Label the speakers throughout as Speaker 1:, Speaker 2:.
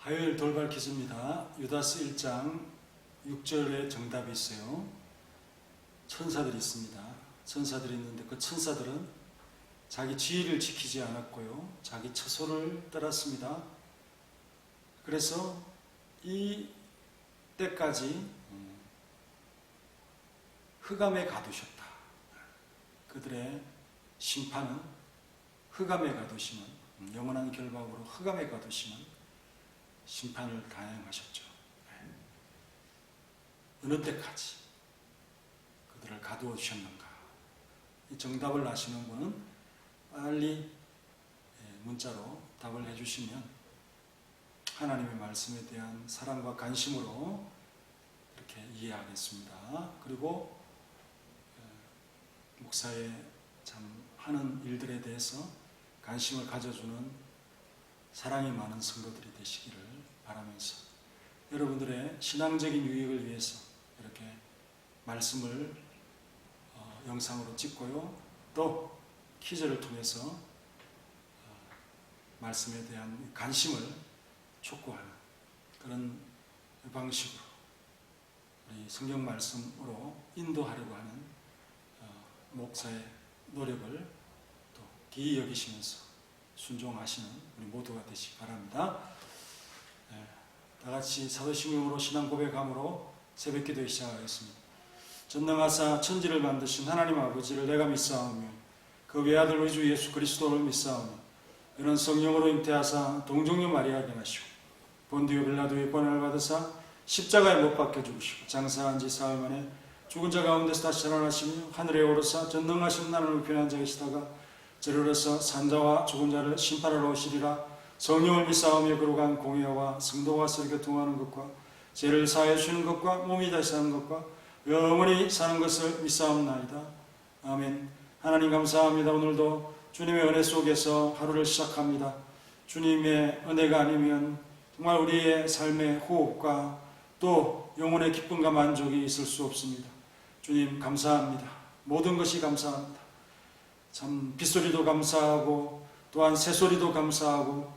Speaker 1: 화요일 돌발 퀴즈입니다. 유다서 1장 6절에 정답이 있어요. 천사들이 있습니다. 천사들이 있는데 그 천사들은 자기 지위를 지키지 않았고요. 자기 처소를 떠났습니다. 그래서 이 때까지 흑암에 가두셨다. 그들의 심판은 흑암에 가두시면, 영원한 결박으로 흑암에 가두시면 심판을 단행하셨죠. 어느 때까지 그들을 가두어 주셨는가? 이 정답을 아시는 분은 빨리 문자로 답을 해주시면 하나님의 말씀에 대한 사랑과 관심으로 이렇게 이해하겠습니다. 그리고 목사의 참 하는 일들에 대해서 관심을 가져주는 사랑이 많은 성도들이 되시기를 바라면서 여러분들의 신앙적인 유익을 위해서 이렇게 말씀을 영상으로 찍고요. 또 퀴즈를 통해서 말씀에 대한 관심을 촉구하는 그런 방식으로 우리 성경 말씀으로 인도하려고 하는 목사의 노력을 또 기이 여기시면서 순종하시는 우리 모두가 되시기 바랍니다. 다 같이 사도신경으로 신앙 고백함으로 새벽 기도에 시작하겠습니다. 전능하사 천지를 만드신 하나님 아버지를 내가 믿사오며 그 외아들 우리 주 예수 그리스도를 믿사오며 이는 성령으로 잉태하사 동정녀 마리아에게 나시고 본디오 빌라도의 고난을 받으사 십자가에 못 박혀 죽으시고 장사한 지 사흘 만에 죽은 자 가운데서 다시 살아나시며 하늘에 오르사 전능하신 하나님을 높이 앉아 계시다가 저리로서 산자와 죽은 자를 심판하러 오시리라. 성령을 믿사오며 거룩한 공회와 성도와 서로 교통하는 것과 죄를 사하여 주는 것과 몸이 다시 사는 것과 영원히 사는 것을 믿사옵나이다. 아멘. 하나님 감사합니다. 오늘도 주님의 은혜 속에서 하루를 시작합니다. 주님의 은혜가 아니면 정말 우리의 삶의 호흡과 또 영혼의 기쁨과 만족이 있을 수 없습니다. 주님 감사합니다. 모든 것이 감사합니다. 참 빗소리도 감사하고 또한 새소리도 감사하고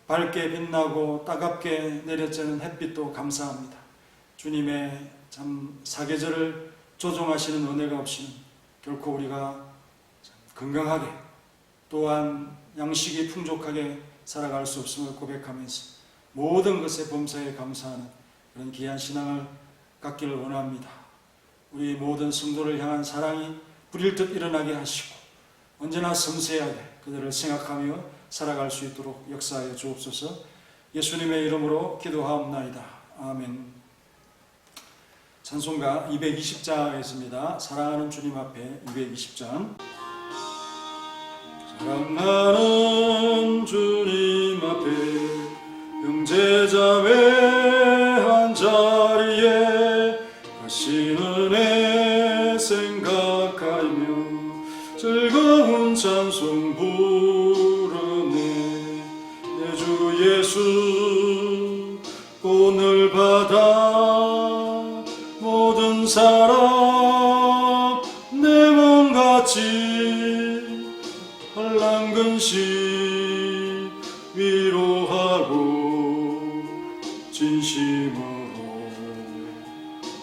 Speaker 1: 밝게 빛나고 따갑게 내려쬐는 햇빛도 감사합니다. 주님의 참 사계절을 조종하시는 은혜가 없이는 결코 우리가 건강하게 또한 양식이 풍족하게 살아갈 수 없음을 고백하면서 모든 것에 범사에 감사하는 그런 귀한 신앙을 갖기를 원합니다. 우리 모든 성도를 향한 사랑이 불일 듯 일어나게 하시고 언제나 섬세하게 그들을 생각하며 살아갈 수 있도록 역사하여 주옵소서. 예수님의 이름으로 기도하옵나이다. 아멘. 찬송가 220장이었습니다. 사랑하는 주님 앞에 220장. 사랑하는 주님 앞에 형제자매 한자리에 하신 은혜 생각하며 즐거운 찬송 부르네. 내 주 예수 오늘 받아 모든 사람 내 몸같이 한란근시 위로하고 진심으로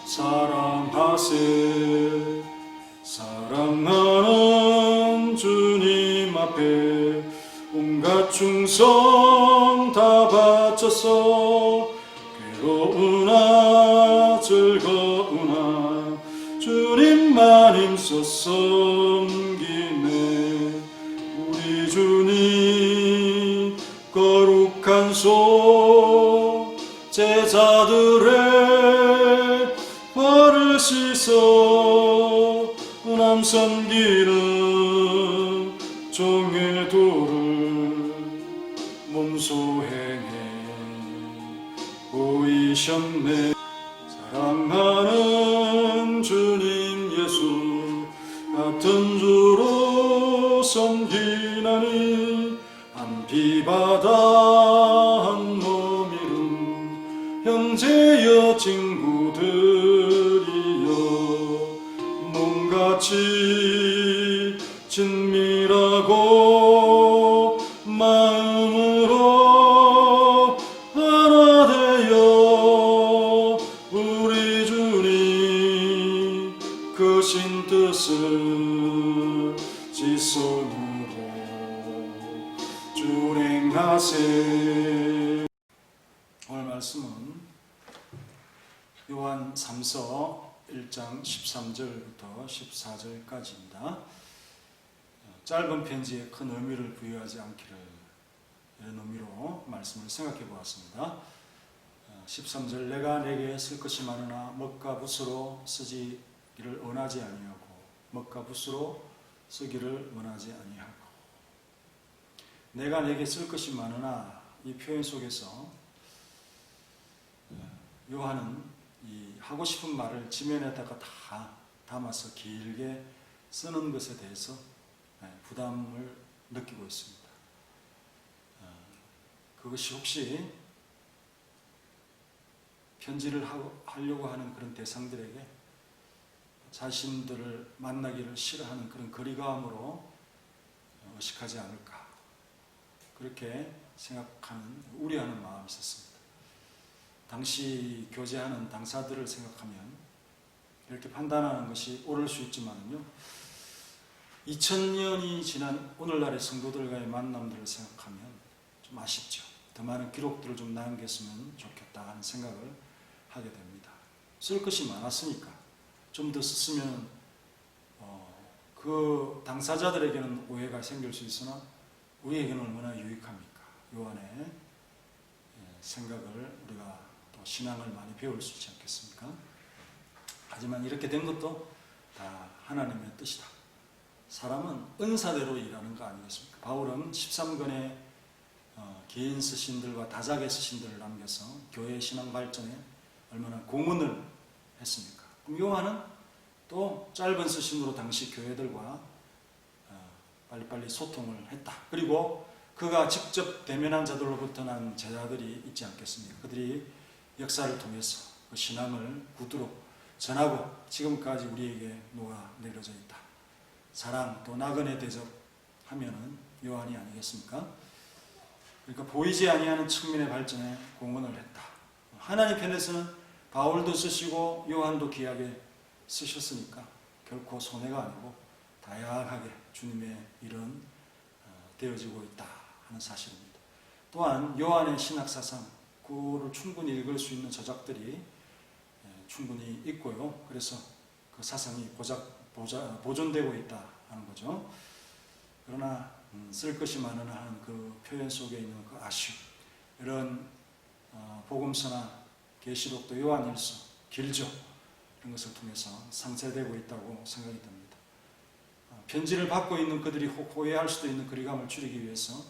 Speaker 1: 사랑하세. 사랑하는 주님 앞에 온갖 충성 다 바쳐서 괴로우나 즐거우나 주님만 힘써 섬기네. 우리 주님 거룩한 손 제자들의 발을 씻어 남 섬기는 종의 도를 몸소 행해 보이셨네. 사랑하는 주님 예수 같은 주로 섬기나니 한 피바다 한 몸 이룬 형제여 친구들이여 몸같이 친밀하고 마음으로 하나 오늘 말씀은 요한 3서 1장 13절부터 14절까지입니다. 짧은 편지에 큰 의미를 부여하지 않기를, 이런 의미로 말씀을 생각해 보았습니다. 13절, 내가 내게 쓸 것이 많으나 먹과 붓으로 쓰기를 원하지 아니하고 먹과 붓으로 쓰기를 원하지 아니하고. 내가 내게 쓸 것이 많으나, 이 표현 속에서 요한은 이 하고 싶은 말을 지면에다가 다 담아서 길게 쓰는 것에 대해서 부담을 느끼고 있습니다. 그것이 혹시 편지를 하려고 하는 그런 대상들에게 자신들을 만나기를 싫어하는 그런 거리감으로 의식하지 않을까, 그렇게 생각하는, 우려하는 마음이 있었습니다. 당시 교제하는 당사들을 생각하면 이렇게 판단하는 것이 옳을 수 있지만요, 2000년이 지난 오늘날의 성도들과의 만남들을 생각하면 좀 아쉽죠. 더 많은 기록들을 좀 남겼으면 좋겠다 하는 생각을 하게 됩니다. 쓸 것이 많았으니까 좀 더 썼으면 그 당사자들에게는 오해가 생길 수 있으나 우리에게는 얼마나 유익합니까? 요한의 생각을 우리가 또 신앙을 많이 배울 수 있지 않겠습니까? 하지만 이렇게 된 것도 다 하나님의 뜻이다. 사람은 은사대로 일하는 거 아니겠습니까? 바울은 13권의 개인 서신들과 다작의 서신들을 남겨서 교회 신앙 발전에 얼마나 공헌을 했습니까? 그럼 요한은 또 짧은 서신으로 당시 교회들과 빨리빨리 소통을 했다. 그리고 그가 직접 대면한 자들로부터 난 제자들이 있지 않겠습니까? 그들이 역사를 통해서 그 신앙을 구두로 전하고 지금까지 우리에게 녹아내려져 있다. 사랑 또 나그네 대접하면은 요한이 아니겠습니까? 그러니까 보이지 아니하는 측면의 발전에 공헌을 했다. 하나님 편에서는 바울도 쓰시고 요한도 귀하게 쓰셨으니까 결코 손해가 아니고 다양하게 주님의 일은 되어지고 있다 하는 사실입니다. 또한 요한의 신학사상, 그거를 충분히 읽을 수 있는 저작들이 충분히 있고요. 그래서 그 사상이 보존되고 있다 하는 거죠. 그러나 쓸 것이 많으나 하는 그 표현 속에 있는 그 아쉬움, 이런 복음서나 계시록도 요한일서 길죠. 이런 것을 통해서 상쇄되고 있다고 생각이 듭니다. 편지를 받고 있는 그들이 호해할 수도 있는 거리감을 줄이기 위해서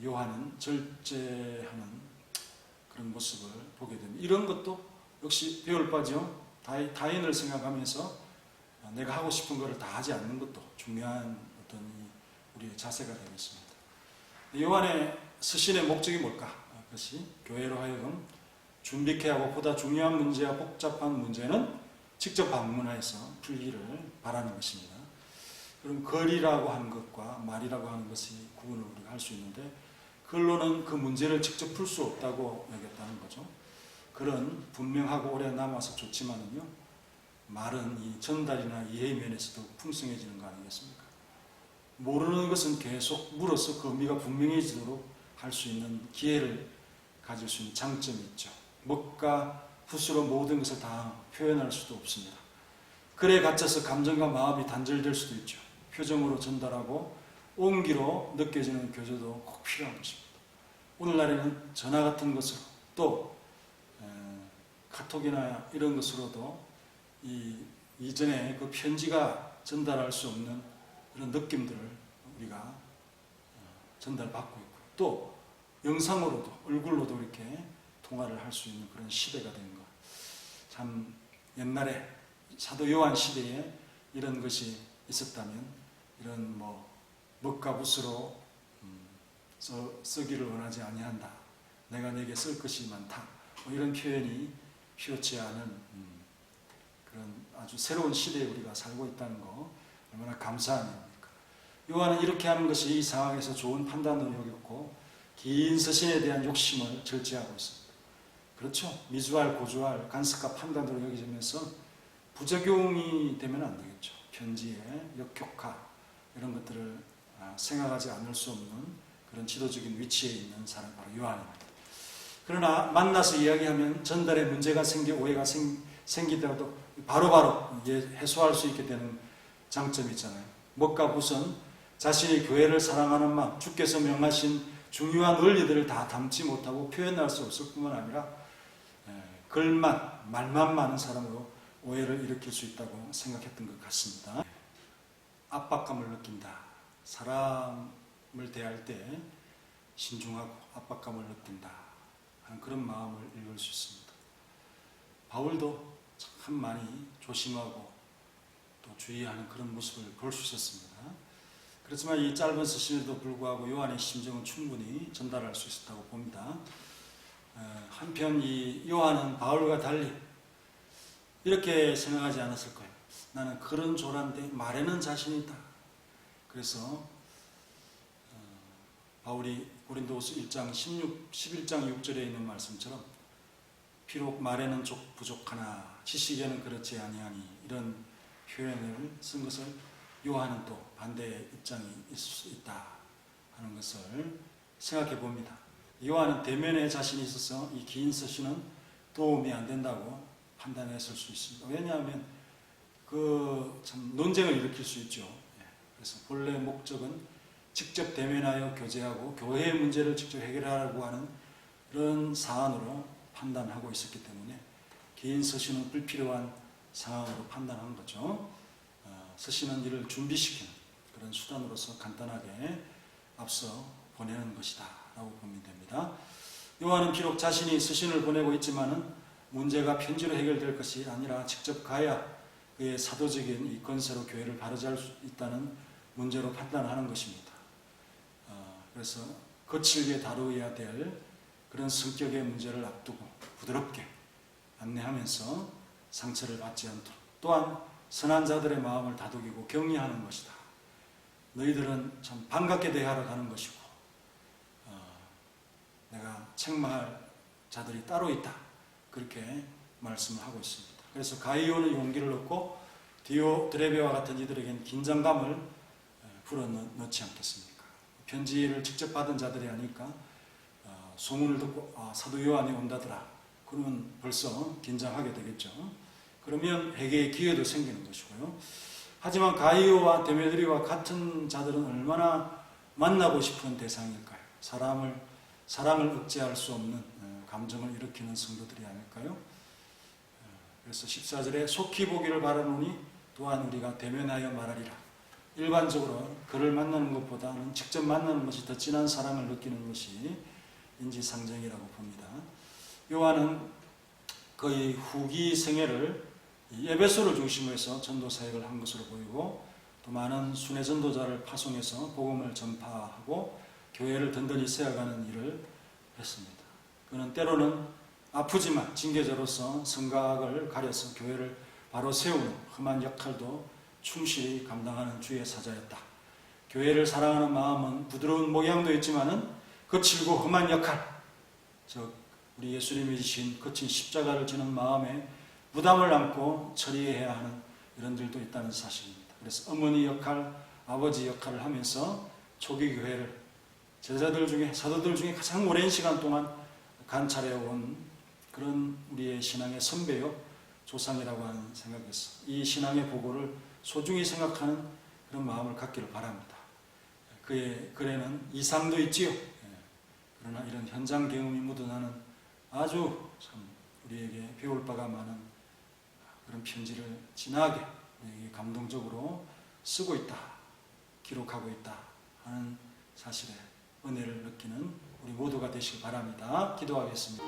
Speaker 1: 요한은 절제하는 그런 모습을 보게 됩니다. 이런 것도 역시 배울 바죠. 타인을 생각하면서 내가 하고 싶은 것을 다 하지 않는 것도 중요한 어떤 우리의 자세가 되겠습니다. 요한의 서신의 목적이 뭘까? 그것이 교회로 하여금 준비케 하고 보다 중요한 문제와 복잡한 문제는 직접 방문해서 풀기를 바라는 것입니다. 그럼 글이라고 하는 것과 말이라고 하는 것이 구분을 우리가 할 수 있는데, 글로는 그 문제를 직접 풀 수 없다고 여겼다는 거죠. 글은 분명하고 오래 남아서 좋지만은요, 말은 이 전달이나 이해의 면에서도 풍성해지는 거 아니겠습니까? 모르는 것은 계속 물어서 그 의미가 분명해지도록 할 수 있는 기회를 가질 수 있는 장점이 있죠. 먹과 붓으로 모든 것을 다 표현할 수도 없습니다. 글에 갇혀서 감정과 마음이 단절될 수도 있죠. 표정으로 전달하고 온기로 느껴지는 교제도 꼭 필요한 것입니다. 오늘날에는 전화 같은 것으로 또 카톡이나 이런 것으로도 이전에 그 편지가 전달할 수 없는 그런 느낌들을 우리가 전달받고 있고, 또 영상으로도 얼굴로도 이렇게 통화를 할 수 있는 그런 시대가 된 것. 참 옛날에 사도 요한 시대에 이런 것이 있었다면, 이런 먹과 붓으로 쓰기를 원하지 아니한다, 내가 내게 쓸 것이 많다, 이런 표현이 필요치 않은 그런 아주 새로운 시대에 우리가 살고 있다는 거 얼마나 감사한 일입니까? 요한은 이렇게 하는 것이 이 상황에서 좋은 판단으로 여겼고, 긴 서신에 대한 욕심을 절제하고 있습니다. 그렇죠. 미주알, 고주알, 간섭과 판단으로 여기면서 부작용이 되면 안 되겠죠. 편지의 역효과, 이런 것들을 생각하지 않을 수 없는 그런 지도적인 위치에 있는 사람 바로 요한입니다. 그러나 만나서 이야기하면 전달에 문제가 생겨 오해가 생기더라도 바로바로 해소할 수 있게 되는 장점이 있잖아요. 뭐가 우선 자신이 교회를 사랑하는 마음, 주께서 명하신 중요한 원리들을 다 담지 못하고 표현할 수 없을 뿐만 아니라 말만 많은 사람으로 오해를 일으킬 수 있다고 생각했던 것 같습니다. 압박감을 느낀다. 사람을 대할 때 신중하고 압박감을 느낀다 하는 그런 마음을 읽을 수 있습니다. 바울도 참 많이 조심하고 또 주의하는 그런 모습을 볼 수 있었습니다. 그렇지만 이 짧은 서신에도 불구하고 요한의 심정은 충분히 전달할 수 있었다고 봅니다. 한편 이 요한은 바울과 달리 이렇게 생각하지 않았을 거예요. 나는 그런 조란데 말에는 자신이 있다. 그래서 바울이 고린도후서 1장 11장 6절에 있는 말씀처럼 비록 말에는 부족하나 지식에는 그렇지 아니하니 이런 표현을 쓴 것을 요한은 또 반대의 입장이 있을 수 있다 하는 것을 생각해 봅니다. 요한은 대면에 자신이 있어서 이 긴 서신은 도움이 안 된다고 판단했을 수 있습니다. 왜냐하면 참 논쟁을 일으킬 수 있죠. 그래서 본래 목적은 직접 대면하여 교제하고 교회의 문제를 직접 해결하려고 하는 그런 사안으로 판단하고 있었기 때문에 긴 서신은 불필요한 상황으로 판단한 거죠. 서신은 이를 준비시키는 그런 수단으로서 간단하게 앞서 보내는 것이다 라고 보면 됩니다. 요한은 비록 자신이 서신을 보내고 있지만은 문제가 편지로 해결될 것이 아니라 직접 가야 그의 사도적인 이 건세로 교회를 바로잡을 수 있다는 문제로 판단하는 것입니다. 그래서 거칠게 다루어야 될 그런 성격의 문제를 앞두고 부드럽게 안내하면서 상처를 받지 않도록, 또한 선한 자들의 마음을 다독이고 격려하는 것이다. 너희들은 참 반갑게 대하러 가는 것이고 내가 책망할 자들이 따로 있다. 그렇게 말씀을 하고 있습니다. 그래서 가이오는 용기를 얻고 디오드레베와 같은 이들에게는 긴장감을 불어넣지 않겠습니까? 편지를 직접 받은 자들이 아니까 소문을 듣고 사도 요한이 온다더라. 그러면 벌써 긴장하게 되겠죠. 그러면 회개의 기회도 생기는 것이고요. 하지만 가이오와 데메드리와 같은 자들은 얼마나 만나고 싶은 대상일까요? 사랑을 억제할 수 없는 감정을 일으키는 성도들이 아닐까요? 그래서 14절에 속히 보기를 바라노니 또한 우리가 대면하여 말하리라. 일반적으로 그를 만나는 것보다는 직접 만나는 것이 더 진한 사랑을 느끼는 것이 인지상정이라고 봅니다. 요한은 거의 후기 생애를 에베소를 중심으로 해서 전도 사역을 한 것으로 보이고 또 많은 순회 전도자를 파송해서 복음을 전파하고 교회를 든든히 세워가는 일을 했습니다. 그는 때로는 아프지만 징계자로서 성각을 가려서 교회를 바로 세우는 험한 역할도 충실히 감당하는 주의 사자였다. 교회를 사랑하는 마음은 부드러운 모양도 있지만은 거칠고 험한 역할, 즉 우리 예수님이 지신 거친 십자가를 지는 마음에 부담을 안고 처리해야 하는 이런 일도 있다는 사실입니다. 그래서 어머니 역할, 아버지 역할을 하면서 초기 교회를 제자들 중에, 사도들 중에 가장 오랜 시간 동안 관찰해온 그런 우리의 신앙의 선배요, 조상이라고 하는 생각에서 이 신앙의 보고를 소중히 생각하는 그런 마음을 갖기를 바랍니다. 그의 글에는 이상도 있지요. 그러나 이런 현장 경험이 묻어나는 아주 참 우리에게 배울 바가 많은 그런 편지를 진하게 우리에게 감동적으로 쓰고 있다, 기록하고 있다 하는 사실에 은혜를 느끼는 우리 모두가 되시기 바랍니다. 기도하겠습니다.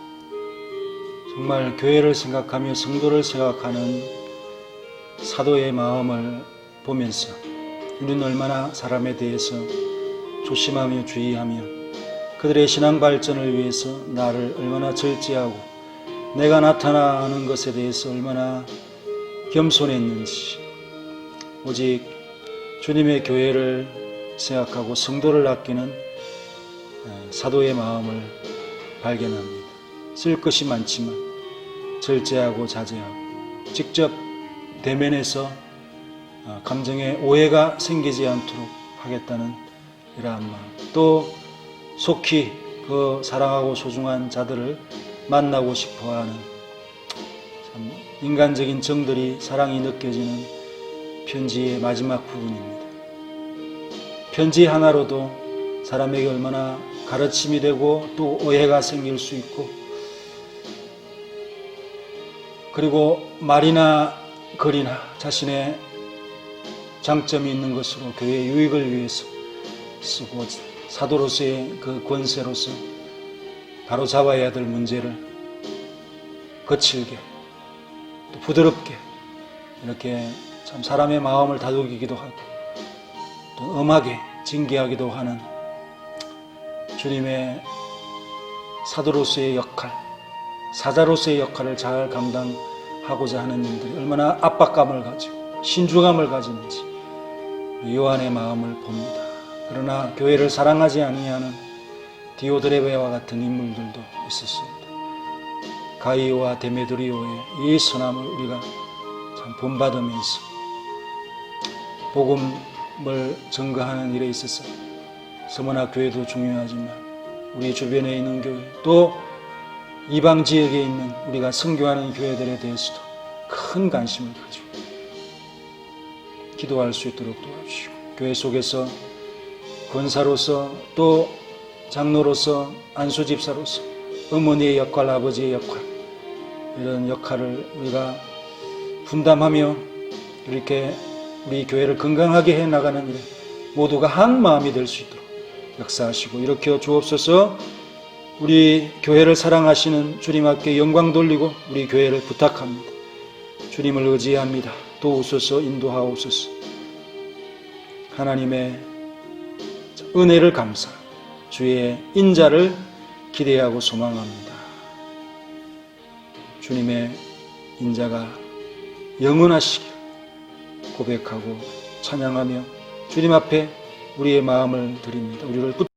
Speaker 1: 정말 교회를 생각하며 성도를 생각하는 사도의 마음을 보면서 우리는 얼마나 사람에 대해서 조심하며 주의하며 그들의 신앙 발전을 위해서 나를 얼마나 절제하고 내가 나타나는 것에 대해서 얼마나 겸손했는지, 오직 주님의 교회를 생각하고 성도를 아끼는 사도의 마음을 발견합니다. 쓸 것이 많지만 절제하고 자제하고 직접 대면해서 감정에 오해가 생기지 않도록 하겠다는 이러한 마음, 또
Speaker 2: 속히 그 사랑하고 소중한 자들을 만나고 싶어하는 참 인간적인 정들이 사랑이 느껴지는 편지의 마지막 부분입니다. 편지 하나로도 사람에게 얼마나 가르침이 되고 또 오해가 생길 수 있고, 그리고 말이나 글이나 자신의 장점이 있는 것으로 교회의 유익을 위해서 쓰고 사도로서의 그 권세로서 바로 잡아야 될 문제를 거칠게 또 부드럽게 이렇게 참 사람의 마음을 다독이기도 하고 또 엄하게 징계하기도 하는 주님의 사도로서의 역할, 사자로서의 역할을 잘 감당하고자 하는 일들이 얼마나 압박감을 가지고 신중함을 가지는지 요한의 마음을 봅니다. 그러나 교회를 사랑하지 아니하는 디오드레베와 같은 인물들도 있었습니다. 가이오와 데메드리오의 이 선함을 우리가 참 본받으면서 복음을 증거하는 일에 있어서 서머나 교회도 중요하지만 우리 주변에 있는 교회 또 이방 지역에 있는 우리가 선교하는 교회들에 대해서도 큰 관심을 가지고 기도할 수 있도록 도와주시고, 교회 속에서 권사로서 또 장로로서 안수집사로서 어머니의 역할, 아버지의 역할, 이런 역할을 우리가 분담하며 이렇게 우리 교회를 건강하게 해나가는 일에 모두가 한 마음이 될 수 있도록 역사하시고 일으켜 주옵소서. 우리 교회를 사랑하시는 주님 앞에 영광 돌리고 우리 교회를 부탁합니다. 주님을 의지합니다. 도우소서, 인도하옵소서. 하나님의 은혜를 감사, 주의 인자를 기대하고 소망합니다. 주님의 인자가 영원하시길 고백하고 찬양하며 주님 앞에 우리의 마음을 드립니다. 우리를